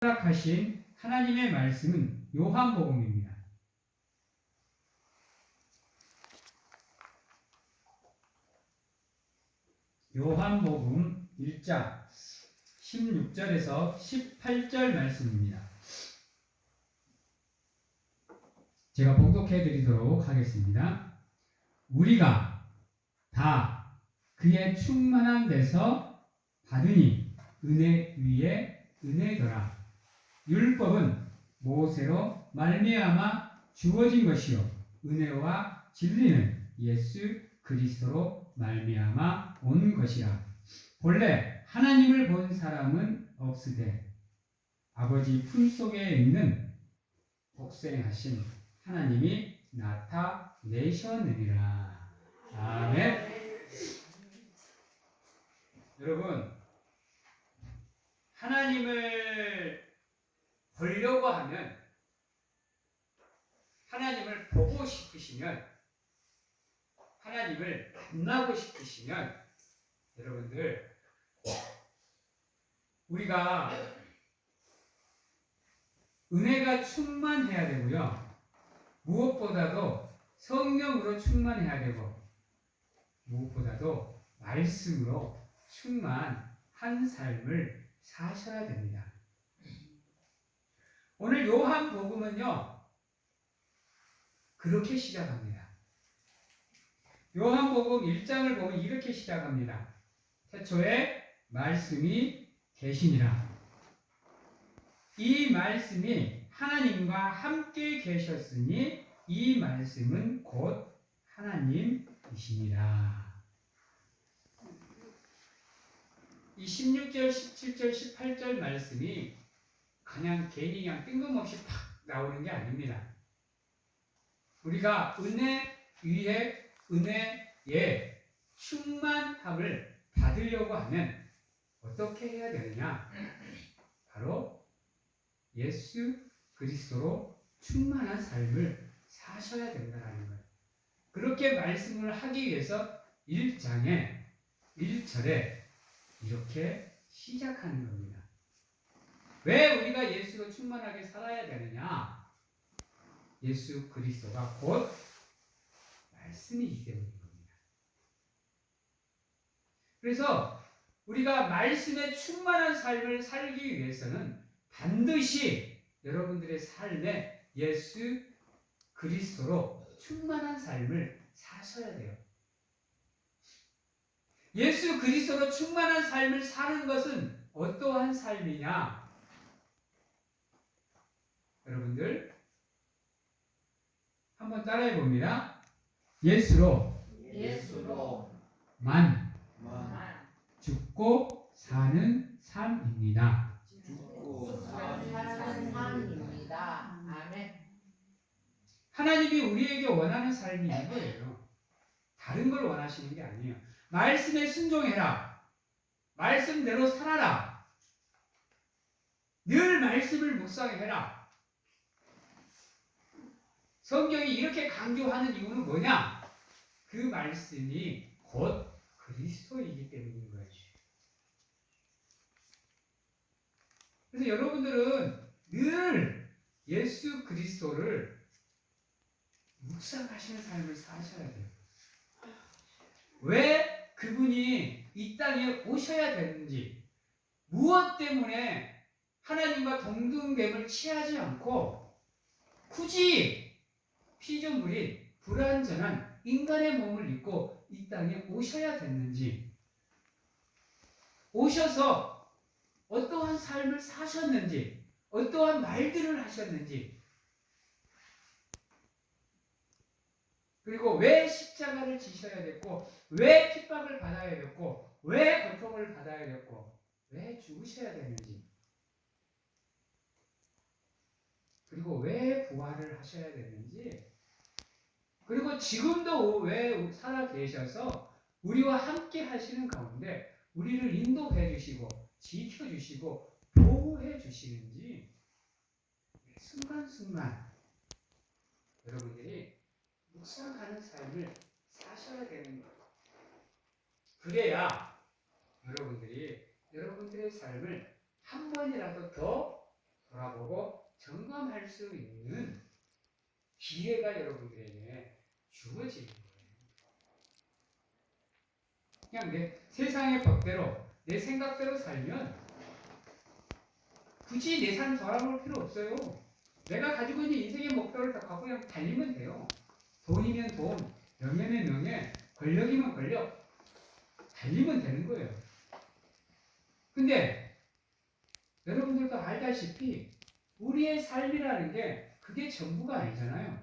허락하신 하나님의 말씀은 요한복음입니다. 요한복음 1장 16절에서 18절 말씀입니다. 제가 봉독해 드리도록 하겠습니다. 우리가 다 그의 충만한 데서 받으니 은혜 위에 은혜더라. 율법은 모세로 말미암아 주어진 것이요 은혜와 진리는 예수 그리스도로 말미암아 온 것이라. 본래 하나님을 본 사람은 없으되 아버지 품속에 있는 독생하신 하나님이 나타내셨느니라. 아멘. 여러분, 하나님을 보려고 하면, 하나님을 보고 싶으시면, 하나님을 만나고 싶으시면, 여러분들, 우리가 은혜가 충만해야 되고요. 무엇보다도 성령으로 충만해야 되고, 무엇보다도 말씀으로 충만한 삶을 사셔야 됩니다. 오늘 요한복음은요, 그렇게 시작합니다. 요한복음 1장을 보면 이렇게 시작합니다. 태초에 말씀이 계시니라. 이 말씀이 하나님과 함께 계셨으니 이 말씀은 곧 하나님이시니라. 이 16절, 17절, 18절 말씀이 그냥 괜히 그냥 뜬금없이 팍 나오는 게 아닙니다. 우리가 은혜 위에 은혜에 충만함을 받으려고 하면 어떻게 해야 되느냐? 바로 예수 그리스도로 충만한 삶을 사셔야 된다는 거예요. 그렇게 말씀을 하기 위해서 1장에 1절에 이렇게 시작하는 겁니다. 왜 우리가 예수로 충만하게 살아야 되느냐? 예수 그리스도가 곧 말씀이기 때문인 겁니다. 그래서 우리가 말씀에 충만한 삶을 살기 위해서는 반드시 여러분들의 삶에 예수 그리스도로 충만한 삶을 사셔야 돼요. 예수 그리스도로 충만한 삶을 사는 것은 어떠한 삶이냐? 여러분들 한번 따라해 봅니다. 예수로 만 죽고 사는 삶입니다. 아멘. 하나님이 우리에게 원하는 삶이 이거예요. 다른 걸 원하시는 게 아니에요. 말씀에 순종해라. 말씀대로 살아라. 늘 말씀을 묵상해라. 성경이 이렇게 강조하는 이유는 뭐냐? 그 말씀이 곧 그리스도이기 때문인 거예요. 그래서 여러분들은 늘 예수 그리스도를 묵상하시는 삶을 사셔야 돼요. 왜 그분이 이 땅에 오셔야 되는지, 무엇 때문에 하나님과 동등됨을 취하지 않고 굳이 피조물인 불완전한 인간의 몸을 입고 이 땅에 오셔야 됐는지, 오셔서 어떠한 삶을 사셨는지, 어떠한 말들을 하셨는지, 그리고 왜 십자가를 지셔야 됐고, 왜 핍박을 받아야 됐고, 왜 고통을 받아야 됐고, 왜 죽으셔야 되는지, 그리고 왜 부활을 하셔야 되는지, 그리고 지금도 왜 살아 계셔서 우리와 함께 하시는 가운데 우리를 인도해 주시고 지켜주시고 보호해 주시는지 순간순간 여러분들이 묵상하는 삶을 사셔야 되는 거예요. 그래야 여러분들이 여러분들의 삶을 한 번이라도 더 점검할 수 있는 기회가 여러분들에게 주어지는 거예요. 그냥 내 세상의 법대로 내 생각대로 살면 굳이 내 삶 돌아볼 필요 없어요. 내가 가지고 있는 인생의 목표를 다 갖고 그냥 달리면 돼요. 돈이면 돈, 명예면 명예, 권력이면 권력, 달리면 되는 거예요. 근데 여러분들도 알다시피 우리의 삶이라는 게 그게 전부가 아니잖아요.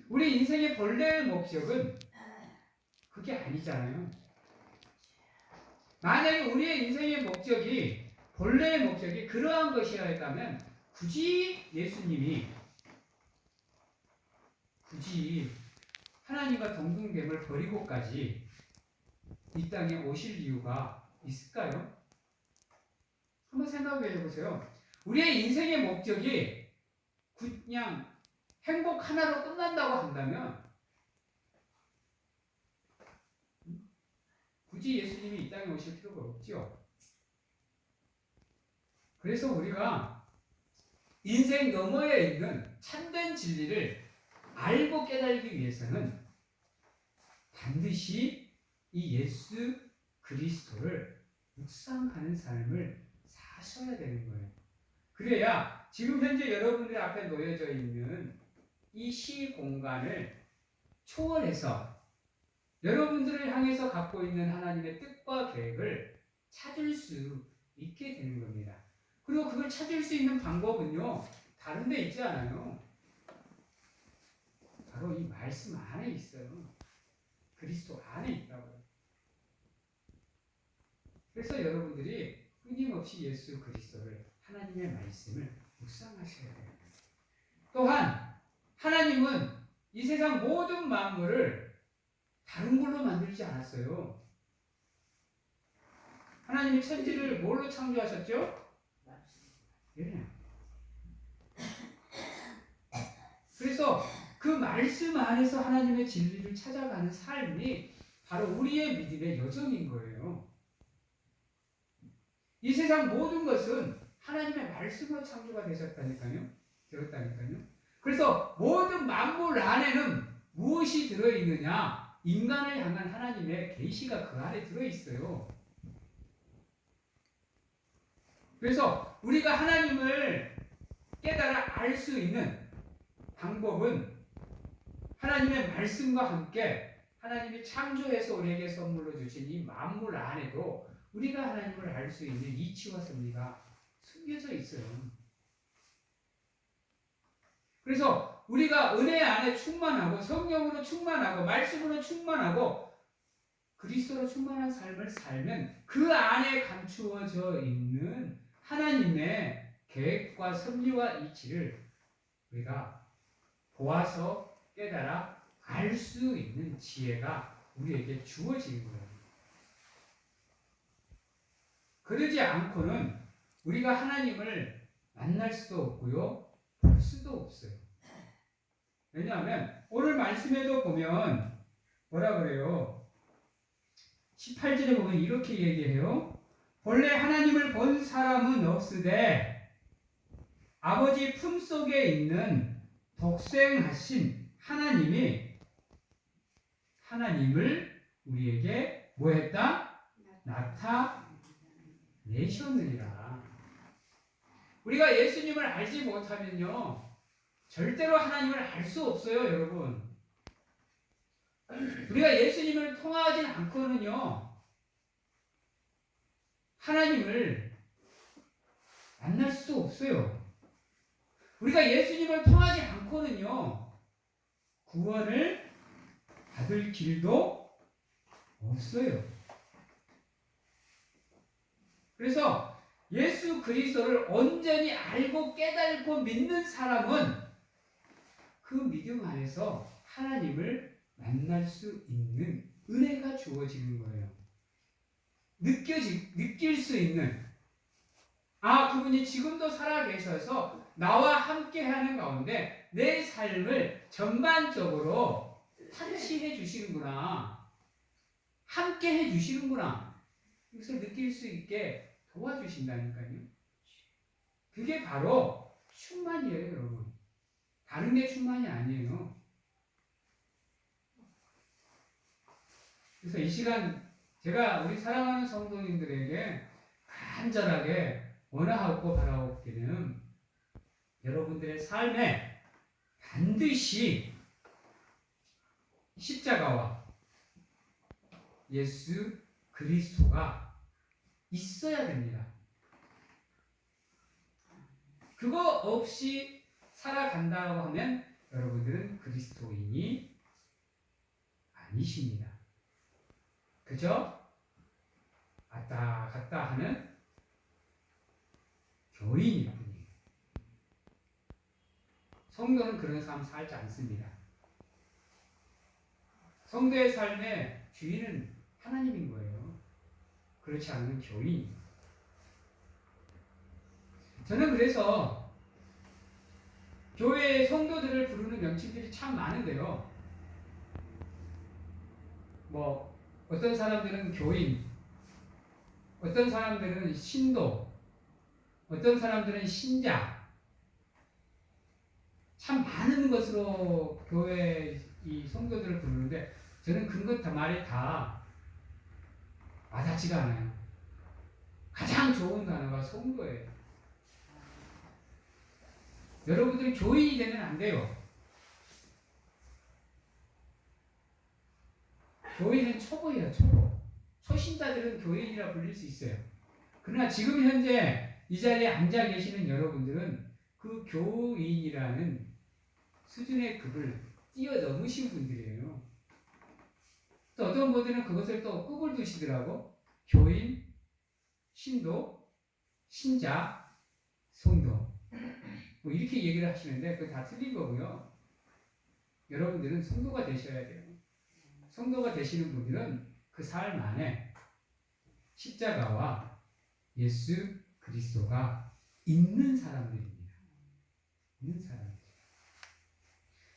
우리 인생의 본래의 목적은 그게 아니잖아요. 만약에 우리의 인생의 목적이 본래의 목적이 그러한 것이라 했다면 굳이 예수님이 하나님과 동등됨을 버리고까지 이 땅에 오실 이유가 있을까요? 한번 생각해 보세요. 우리의 인생의 목적이 그냥 행복 하나로 끝난다고 한다면 굳이 예수님이 이 땅에 오실 필요가 없죠. 그래서 우리가 인생 너머에 있는 참된 진리를 알고 깨달기 위해서는 반드시 이 예수 그리스도를 묵상하는 삶을 사셔야 되는 거예요. 그래야 지금 현재 여러분들 앞에 놓여져 있는 이 시공간을 초월해서 여러분들을 향해서 갖고 있는 하나님의 뜻과 계획을 찾을 수 있게 되는 겁니다. 그리고 그걸 찾을 수 있는 방법은요, 다른 데 있지 않아요. 바로 이 말씀 안에 있어요. 그리스도 안에 있다고요. 그래서 여러분들이 끊임없이 예수 그리스도를, 하나님의 말씀을 묵상하셔야 돼요. 또한 하나님은 이 세상 모든 만물을 다른 걸로 만들지 않았어요. 하나님이 천지를 뭘로 창조하셨죠? 예. 그래서 그 말씀 안에서 하나님의 진리를 찾아가는 삶이 바로 우리의 믿음의 여정인 거예요. 이 세상 모든 것은 하나님의 말씀으로 창조가 되었다니까요. 그래서 모든 만물 안에는 무엇이 들어있느냐? 인간을 향한 하나님의 계시가 그 안에 들어있어요. 그래서 우리가 하나님을 깨달아 알 수 있는 방법은 하나님의 말씀과 함께 하나님이 창조해서 우리에게 선물로 주신 이 만물 안에도 우리가 하나님을 알 수 있는 이치와 섭리가 숨겨져 있어요. 그래서 우리가 은혜 안에 충만하고 성령으로 충만하고 말씀으로 충만하고 그리스도로 충만한 삶을 살면 그 안에 감추어져 있는 하나님의 계획과 섭리와 이치를 우리가 보아서 깨달아 알 수 있는 지혜가 우리에게 주어지는 거예요. 그러지 않고는 우리가 하나님을 만날 수도 없고요, 볼 수도 없어요. 왜냐하면 오늘 말씀에도 보면 뭐라 그래요? 18절에 보면 이렇게 얘기해요. 본래 하나님을 본 사람은 없으되 아버지 품속에 있는 독생하신 하나님을 우리에게 뭐 했다? 나타내셨느니라. 우리가 예수님을 알지 못하면요, 절대로 하나님을 알 수 없어요, 여러분. 우리가 예수님을 통하진 않고는요, 하나님을 만날 수도 없어요. 우리가 예수님을 통하지 않고는요, 구원을 받을 길도 없어요. 그래서 예수 그리스도를 온전히 알고 깨달고 믿는 사람은 그 믿음 안에서 하나님을 만날 수 있는 은혜가 주어지는 거예요. 느낄 수 있는, 그분이 지금도 살아계셔서 나와 함께하는 가운데 내 삶을 전반적으로 터치해 주시는구나, 함께해 주시는구나, 이것을 느낄 수 있게 도와주신다니까요. 그게 바로 충만이에요, 여러분. 다른 게 충만이 아니에요. 그래서 이 시간 제가 우리 사랑하는 성도님들에게 간절하게 원하옵고 바라옵기는 여러분들의 삶에 반드시 십자가와 예수 그리스도가 있어야 됩니다. 그거 없이 살아간다고 하면 여러분들은 그리스도인이 아니십니다. 그죠? 왔다 갔다 하는 교인일 뿐이에요. 성도는 그런 삶 살지 않습니다. 성도의 삶의 주인은 하나님인 거예요. 그렇지 않은 교인. 저는 그래서 교회의 성도들을 부르는 명칭들이 참 많은데요. 뭐 어떤 사람들은 교인, 어떤 사람들은 신도, 어떤 사람들은 신자. 참 많은 것으로 교회 이 성도들을 부르는데 저는 그것 다 말이 다 와닿지가 않아요. 가장 좋은 단어가 성도예요. 여러분들이 교인이 되면 안 돼요. 교인은 초보예요, 초보. 초신자들은 교인이라 불릴 수 있어요. 그러나 지금 현재 이 자리에 앉아 계시는 여러분들은 그 교인이라는 수준의 급을 뛰어넘으신 분들이에요. 또 어떤 분들은 그것을 또 급을 두시더라고. 교인, 신도, 신자, 성도. 뭐 이렇게 얘기를 하시는데 그거 다 틀린 거고요. 여러분들은 성도가 되셔야 돼요. 성도가 되시는 분들은 그 삶 안에 십자가와 예수 그리스도가 있는 사람들입니다. 있는 사람들.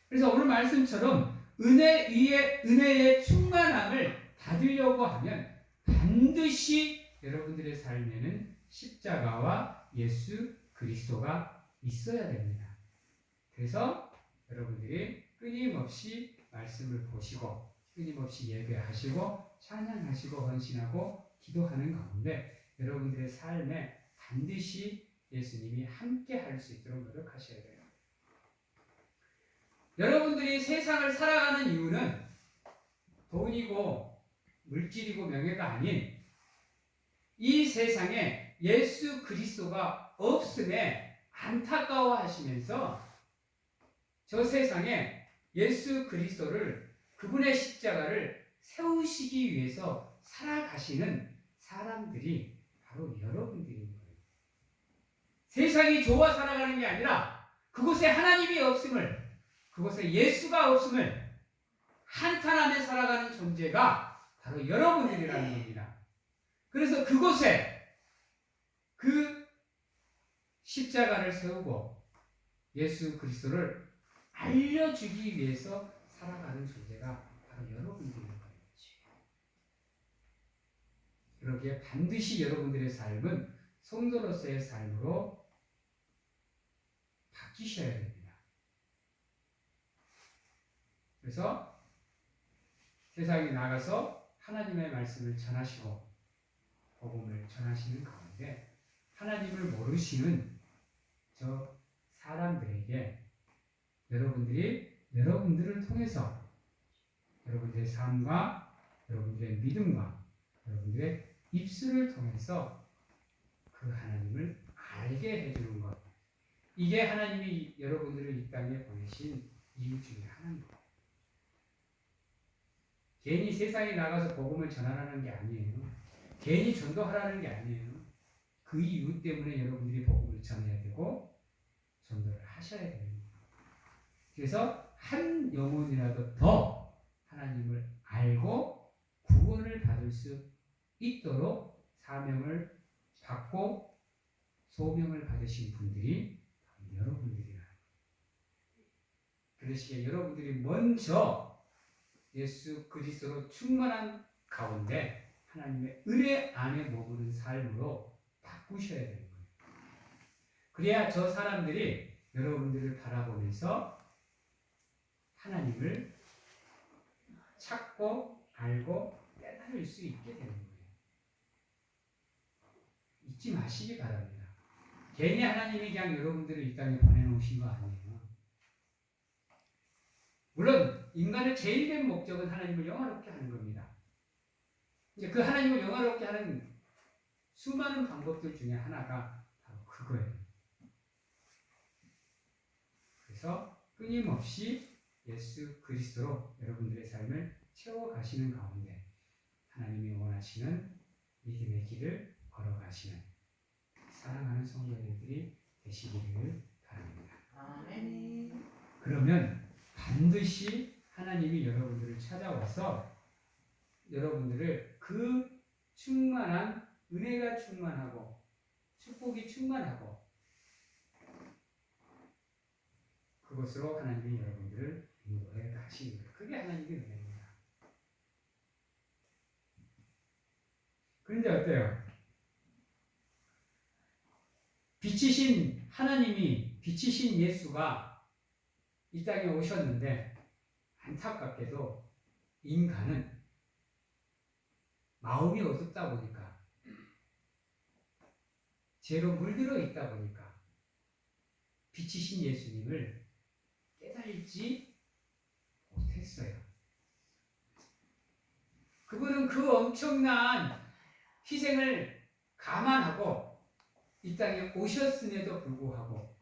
그래서 오늘 말씀처럼 은혜 위에 은혜의 충만함을 받으려고 하면 반드시 여러분들의 삶에는 십자가와 예수 그리스도가 있어야 됩니다. 그래서 여러분들이 끊임없이 말씀을 보시고 끊임없이 예배하시고 찬양하시고 헌신하고 기도하는 가운데 여러분들의 삶에 반드시 예수님이 함께 할 수 있도록 노력하셔야 돼요. 여러분들이 세상을 살아가는 이유는 돈이고 물질이고 명예가 아닌 이 세상에 예수 그리스도가 없음에 안타까워하시면서 저 세상에 예수 그리스도를 그분의 십자가를 세우시기 위해서 살아가시는 사람들이 바로 여러분들인 거예요. 세상이 좋아 살아가는 게 아니라 그곳에 하나님이 없음을, 그곳에 예수가 없음을 한탄하며 살아가는 존재가 바로 여러분들이라는 겁니다. 그래서 그곳에 그 십자가를 세우고 예수 그리스도를 알려주기 위해서 살아가는 존재가 바로 여러분들인 거예요. 그러기에 반드시 여러분들의 삶은 성도로서의 삶으로 바뀌셔야 됩니다. 그래서 세상에 나가서 하나님의 말씀을 전하시고 복음을 전하시는 가운데 하나님을 모르시는 저 사람들에게 여러분들을 통해서 여러분들의 삶과 여러분들의 믿음과 여러분들의 입술을 통해서 그 하나님을 알게 해주는 것. 이게 하나님이 여러분들을 이 땅에 보내신 이유 중에 하나입니다. 괜히 세상에 나가서 복음을 전하라는 게 아니에요. 괜히 전도하라는 게 아니에요. 그 이유 때문에 여러분들이 복음을 전해야 되고 전도를 하셔야 됩니다. 그래서 한 영혼이라도 더 하나님을 알고 구원을 받을 수 있도록 사명을 받고 소명을 받으신 분들이 여러분들이라. 그러시기에 여러분들이 먼저 예수 그리스도로 충만한 가운데 하나님의 은혜 안에 머무는 삶으로 바꾸셔야 되는 거예요. 그래야 저 사람들이 여러분들을 바라보면서 하나님을 찾고 알고 깨달을 수 있게 되는 거예요. 잊지 마시기 바랍니다. 괜히 하나님이 그냥 여러분들을 이 땅에 보내놓으신 거 아니에요. 물론 인간의 제일된 목적은 하나님을 영화롭게 하는 겁니다. 이제 그 하나님을 영화롭게 하는 수많은 방법들 중에 하나가 바로 그거예요. 그래서 끊임없이 예수 그리스도로 여러분들의 삶을 채워가시는 가운데 하나님이 원하시는 믿음의 길을 걸어가시는 사랑하는 성도들이 되시기를 바랍니다. 아멘. 그러면 반드시 하나님이 여러분들을 찾아와서 여러분들을 그 충만한 은혜가 충만하고 축복이 충만하고 그것으로 하나님이 여러분들을 인도해 가시는 거예요. 그게 하나님의 은혜입니다. 그런데 어때요? 빛이신 하나님이, 빛이신 예수가 이 땅에 오셨는데 안타깝게도 인간은 마음이 어둡다 보니까 죄로 물들어 있다 보니까 빛이신 예수님을 깨달지 못했어요. 그분은 그 엄청난 희생을 감안하고 이 땅에 오셨음에도 불구하고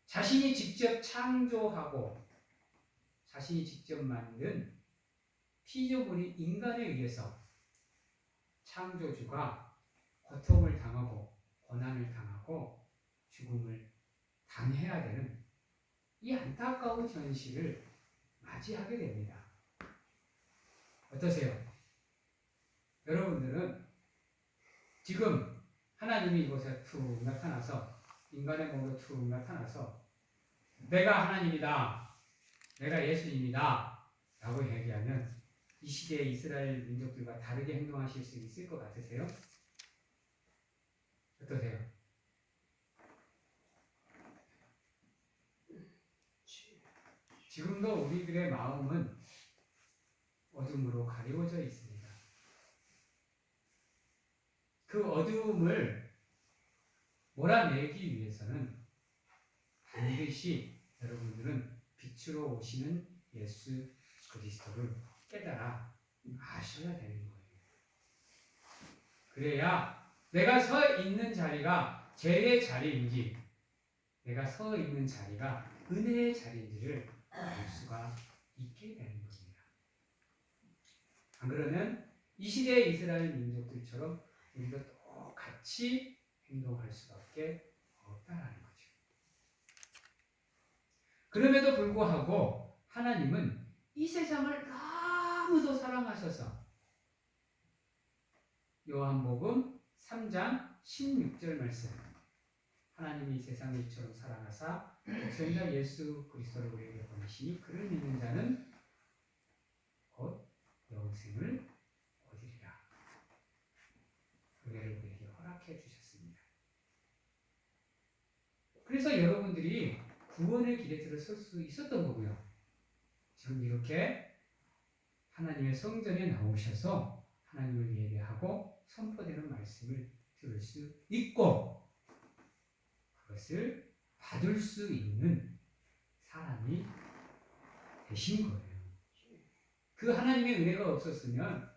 자신이 직접 창조하고 자신이 직접 만든 피조물인 인간에 의해서 창조주가 고통을 당하고 고난을 당하고 죽음을 당해야 되는 이 안타까운 현실을 맞이하게 됩니다. 어떠세요? 여러분들은 지금 하나님이 이곳에 툭 나타나서 인간의 몸으로 툭 나타나서 내가 하나님이다, 내가 예수님이다 라고 얘기하면 이 시대의 이스라엘 민족들과 다르게 행동하실 수 있을 것 같으세요? 어떠세요? 지금도 우리들의 마음은 어둠으로 가리워져 있습니다. 그 어두움을 몰아내기 위해서는 반드시 여러분들은 빛으로 오시는 예수 그리스도를 깨달아 아셔야 되는 거예요. 그래야 내가 서 있는 자리가 죄의 자리인지 내가 서 있는 자리가 은혜의 자리인지를 알 수가 있게 되는 겁니다. 안 그러면 이 시대의 이스라엘 민족들처럼 우리도 똑같이 행동할 수밖에 없다라는 거죠. 그럼에도 불구하고 하나님은 이 세상을 너무도 사랑하셔서 요한복음 3장 16절 말씀 하나님이 이 세상을 이처럼 사랑하사 독생자 예수 그리스도를 우리에게 보내시니 그를 믿는 자는 곧 영생을 얻으리라. 은혜를 우리에게 허락해 주셨습니다. 그래서 여러분들이 구원의 길에 들어설 수 있었던 거고요. 지금 이렇게 하나님의 성전에 나오셔서 하나님을 예배하고 선포되는 말씀을 들을 수 있고 그것을 받을 수 있는 사람이 되신 거예요. 그 하나님의 은혜가 없었으면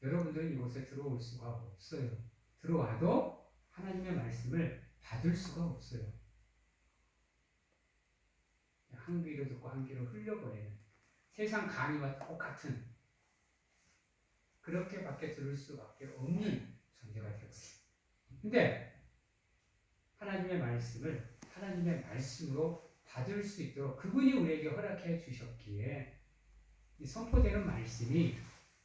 여러분들은 이곳에 들어올 수가 없어요. 들어와도 하나님의 말씀을 받을 수가 없어요. 한 귀로 듣고 한 귀로 흘려버리는 세상 강의와 똑같은 그렇게밖에 들을 수밖에 없는 존재가 되었어요. 근데 하나님의 말씀을 하나님의 말씀으로 받을 수 있도록 그분이 우리에게 허락해 주셨기에 이 선포되는 말씀이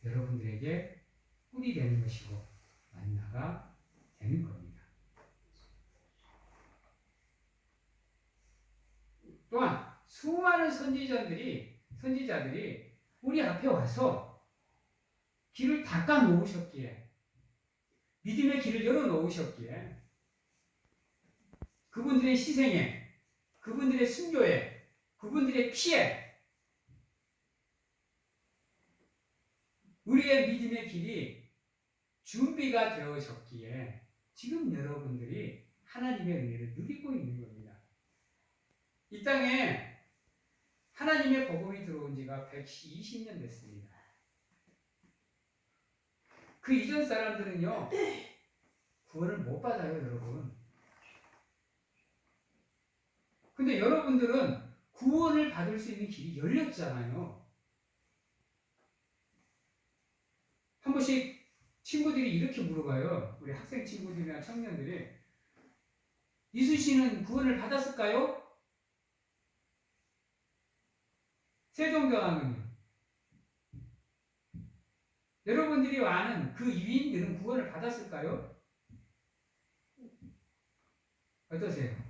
여러분들에게 꿀이 되는 것이고 만나가 되는 겁니다. 또한 수많은 선지자들이 우리 앞에 와서 길을 닦아 놓으셨기에 믿음의 길을 열어 놓으셨기에 그분들의 희생에, 그분들의 순교에, 그분들의 피에 우리의 믿음의 길이 준비가 되어졌기에 지금 여러분들이 하나님의 은혜를 누리고 있는 겁니다. 이 땅에 하나님의 복음이 들어온 지가 120년 됐습니다. 그 이전 사람들은요, 구원을 못 받아요, 여러분. 근데 여러분들은 구원을 받을 수 있는 길이 열렸잖아요. 한 번씩 친구들이 이렇게 물어봐요. 우리 학생 친구들이나 청년들이, 이수 씨는 구원을 받았을까요? 세종대왕은요? 여러분들이 아는 그 위인들은 구원을 받았을까요? 어떠세요?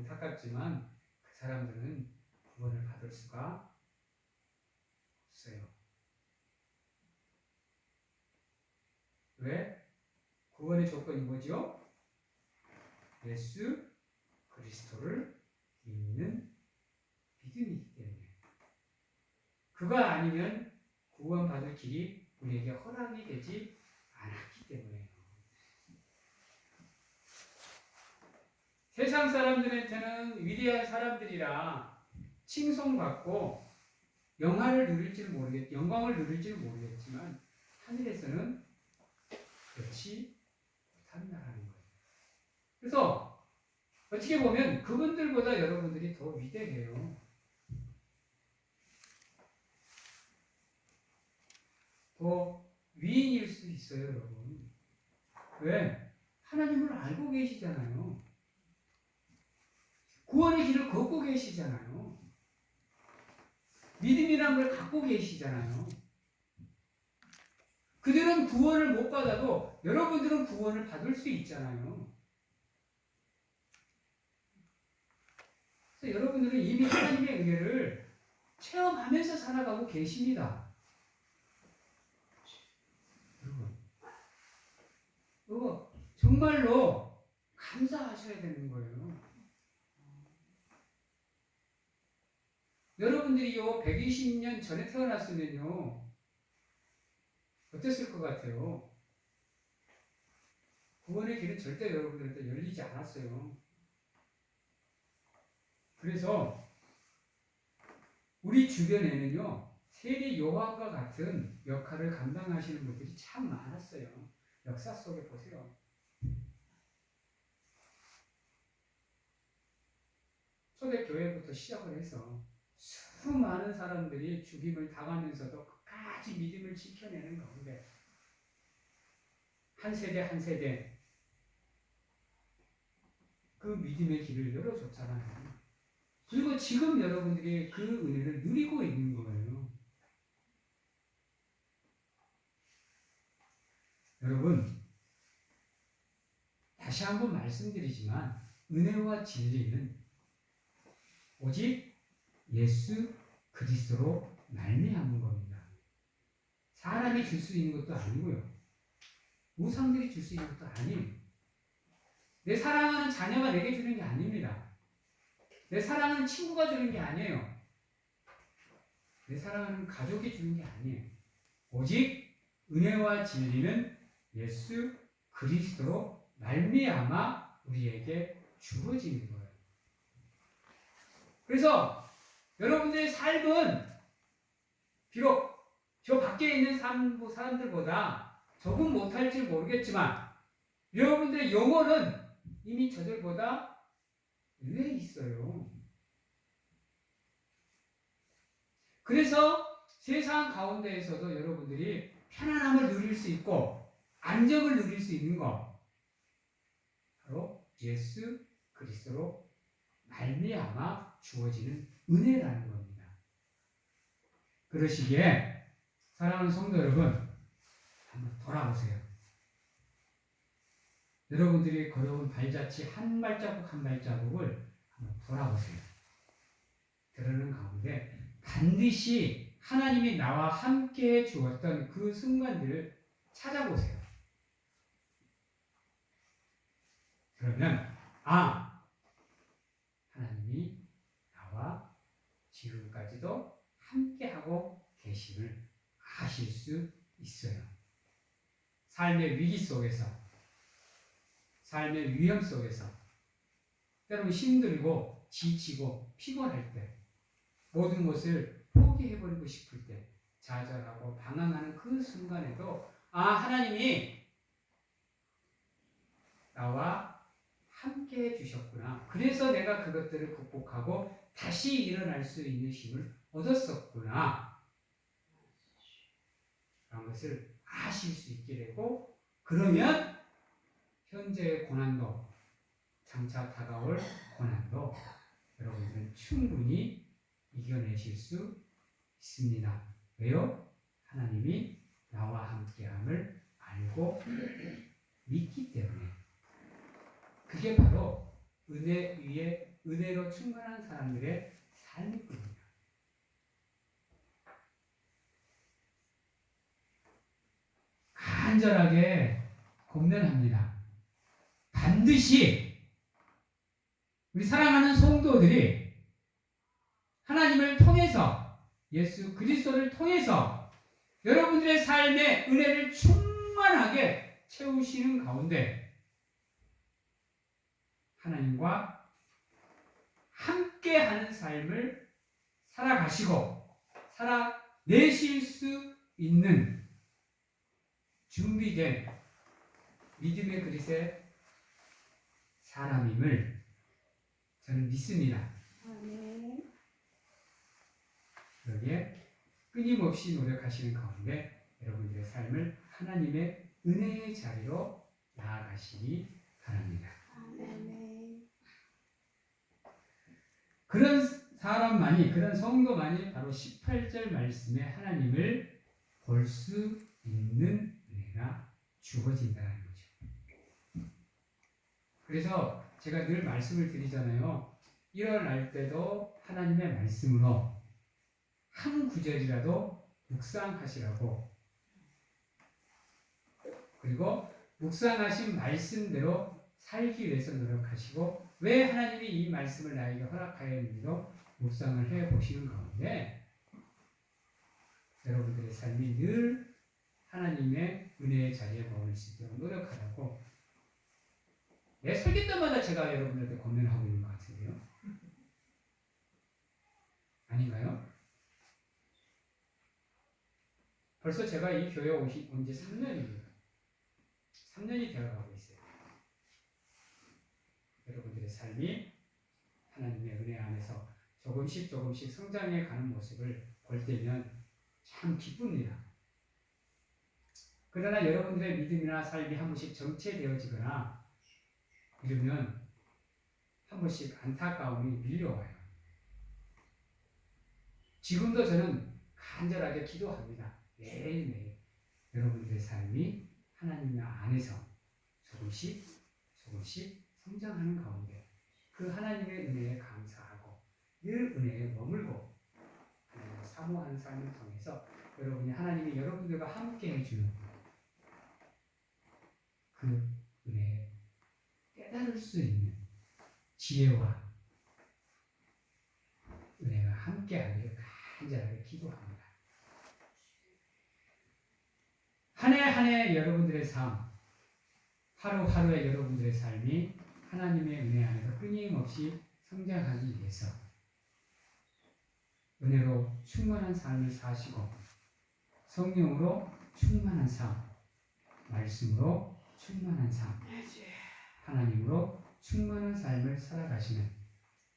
안타깝지만 그 사람들은 구원을 받을 수가 없어요. 왜? 구원의 조건이 뭐죠? 예수 그리스도를 믿는 믿음이기 때문에. 그가 아니면 구원받을 길이 우리에게 허락이 되지 않았기 때문에요. 세상 사람들한테는 위대한 사람들이라 칭송받고 영광을 누릴지는 모르겠지만 하늘에서는 그렇지 못한다라는 거예요. 그래서 어떻게 보면 그분들보다 여러분들이 더 위대해요. 더 위인일 수 있어요, 여러분. 왜? 하나님을 알고 계시잖아요. 구원의 길을 걷고 계시잖아요. 믿음이라는 걸 갖고 계시잖아요. 그들은 구원을 못 받아도 여러분들은 구원을 받을 수 있잖아요. 그래서 여러분들은 이미 하나님의 은혜를 체험하면서 살아가고 계십니다. 여러분, 정말로 감사하셔야 되는 거예요. 여러분들이 120년 전에 태어났으면요, 어땠을 것 같아요? 구원의 길은 절대 여러분들한테 열리지 않았어요. 그래서 우리 주변에는요, 세례 요한과 같은 역할을 감당하시는 분들이 참 많았어요. 역사 속에 보세요. 초대교회부터 시작을 해서 수많은 사람들이 죽임을 당하면서도 끝까지 믿음을 지켜내는 가운데 한 세대 한 세대 그 믿음의 길을 열어줬잖아요. 그리고 지금 여러분들이 그 은혜를 누리고 있는 거예요. 여러분, 다시 한번 말씀드리지만 은혜와 진리는 오직 예수 그리스도로 말미암은 겁니다. 사람이 줄 수 있는 것도 아니고요. 우상들이 줄 수 있는 것도 아니에요. 내 사랑하는 자녀가 내게 주는 게 아닙니다. 내 사랑하는 친구가 주는 게 아니에요. 내 사랑하는 가족이 주는 게 아니에요. 오직 은혜와 진리는 예수 그리스도로 말미암아 우리에게 주어지는 거예요. 그래서 여러분들의 삶은 비록 저 밖에 있는 사람들보다 적응 못할지 모르겠지만 여러분들의 영혼은 이미 저들보다 위에 있어요. 그래서 세상 가운데에서도 여러분들이 편안함을 누릴 수 있고 안정을 누릴 수 있는 것, 바로 예수 그리스도로 말미암아 주어지는 은혜라는 겁니다. 그러시기에 사랑하는 성도 여러분, 한번 돌아보세요. 여러분들이 걸어온 발자취 한 발자국 한 발자국을 한번 돌아보세요. 그러는 가운데 반드시 하나님이 나와 함께 주었던 그 순간들을 찾아보세요. 그러면 하나님이 나와 지금까지도 함께하고 계심을 아실 수 있어요. 삶의 위기 속에서, 삶의 위험 속에서, 때로는 힘들고 지치고 피곤할 때, 모든 것을 포기해버리고 싶을 때, 좌절하고 방황하는 그 순간에도 하나님이 나와 함께 해주셨구나. 그래서 내가 그것들을 극복하고 다시 일어날 수 있는 힘을 얻었었구나. 그런 것을 아실 수 있게 되고, 그러면 현재의 고난도, 장차 다가올 고난도 여러분들은 충분히 이겨내실 수 있습니다. 왜요? 하나님이 나와 함께함을 알고 믿기 때문에. 그게 바로 은혜 위에 은혜로 충만한 사람들의 삶이거든요. 간절하게 권면합니다. 반드시 우리 사랑하는 성도들이 하나님을 통해서, 예수 그리스도를 통해서 여러분들의 삶에 은혜를 충만하게 채우시는 가운데 하나님과 함께하는 삶을 살아가시고 살아내실 수 있는 준비된 믿음의 그릇의 사람임을 저는 믿습니다. 여기에 끊임없이 노력하시는 가운데 여러분들의 삶을 하나님의 은혜의 자리로 나아가시기 바랍니다. 그런 사람만이, 그런 성도만이 바로 18절 말씀에 하나님을 볼 수 있는 은혜가 주어진다는 거죠. 그래서 제가 늘 말씀을 드리잖아요. 일어날 때도 하나님의 말씀으로 한 구절이라도 묵상하시라고, 그리고 묵상하신 말씀대로 살기 위해서 노력하시고, 왜 하나님이 이 말씀을 나에게 허락하였는지도 묵상을 해보시는 가운데 여러분들의 삶이 늘 하나님의 은혜의 자리에 머물 수 있도록 노력하라고 내 설교 때마다 제가 여러분들한테 권면하고 있는 것 같은데요. 아닌가요? 벌써 제가 이 교회 온 지 3년입니다. 3년이 되어가고 있어요. 여러분들의 삶이 하나님의 은혜 안에서 조금씩 성장해 가는 모습을 볼 때면 참 기쁩니다. 그러나 여러분들의 믿음이나 삶이 한 번씩 정체되어지거나 이러면 한 번씩 안타까움이 밀려와요. 지금도 저는 간절하게 기도합니다. 매일매일 여러분들의 삶이 하나님 안에서 조금씩 성장하는 가운데 그 하나님의 은혜에 감사하고 늘 은혜에 머물고 하나님을 사모하는 삶을 통해서 여러분이 하나님이 여러분들과 함께 해주는 그 은혜에 깨달을 수 있는 지혜와 은혜가 함께하기를 간절하게 기도합니다. 한 해 한 해 여러분들의 삶, 하루하루의 여러분들의 삶이 하나님의 은혜 안에서 끊임없이 성장하기 위해서 은혜로 충만한 삶을 사시고 성령으로 충만한 삶, 말씀으로 충만한 삶, 하나님으로 충만한 삶을 살아가시는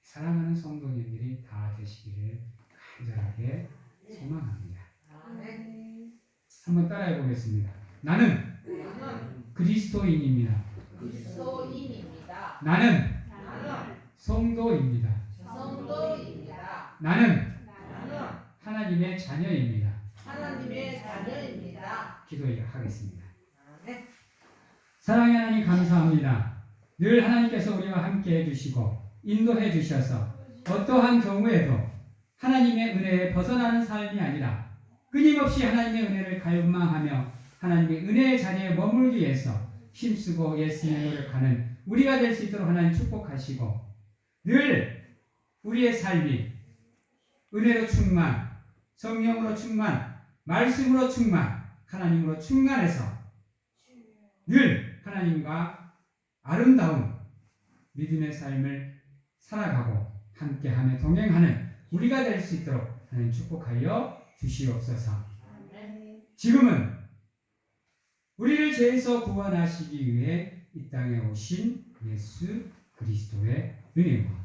사랑하는 성도님들이 다 되시기를 간절하게 소망합니다. 한번 따라해 보겠습니다. 나는 그리스도인입니다. 나는 성도입니다. 나는 하나님의 자녀입니다. 기도하겠습니다. 사랑의 하나님 감사합니다. 늘 하나님께서 우리와 함께 해주시고 인도해 주셔서 어떠한 경우에도 하나님의 은혜에 벗어나는 삶이 아니라 끊임없이 하나님의 은혜를 갈망하며 하나님의 은혜의 자리에 머물기 위해서 힘쓰고 애쓰며 노력하는 우리가 될 수 있도록 하나님 축복하시고 늘 우리의 삶이 은혜로 충만, 성령으로 충만, 말씀으로 충만, 하나님으로 충만해서 늘 하나님과 아름다운 믿음의 삶을 살아가고 함께하며 동행하는 우리가 될 수 있도록 하나님 축복하여 주시옵소서. 지금은 우리를 죄에서 구원하시기 위해 이 땅에 오신 예수 그리스도의 은혜와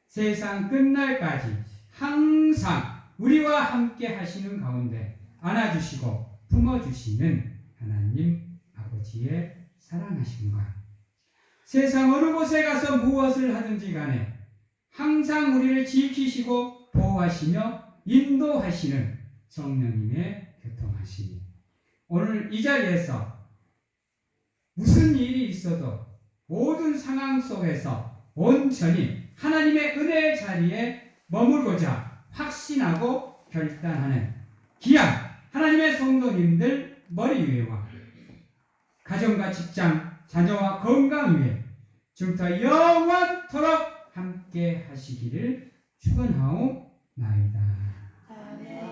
세상 끝날까지 항상 우리와 함께 하시는 가운데 안아주시고 품어주시는 하나님 아버지의 사랑하심과 세상 어느 곳에 가서 무엇을 하든지 간에 항상 우리를 지키시고 보호하시며 인도하시는 성령님의 교통하심이 오늘 이 자리에서 무슨 일이 있어도 모든 상황 속에서 온전히 하나님의 은혜의 자리에 머물고자 확신하고 결단하는 귀한 하나님의 성도님들 머리 위에와 가정과 직장, 자녀와 건강 위에 지금부터 영원토록 함께 하시기를 축원하옵나이다. 아멘.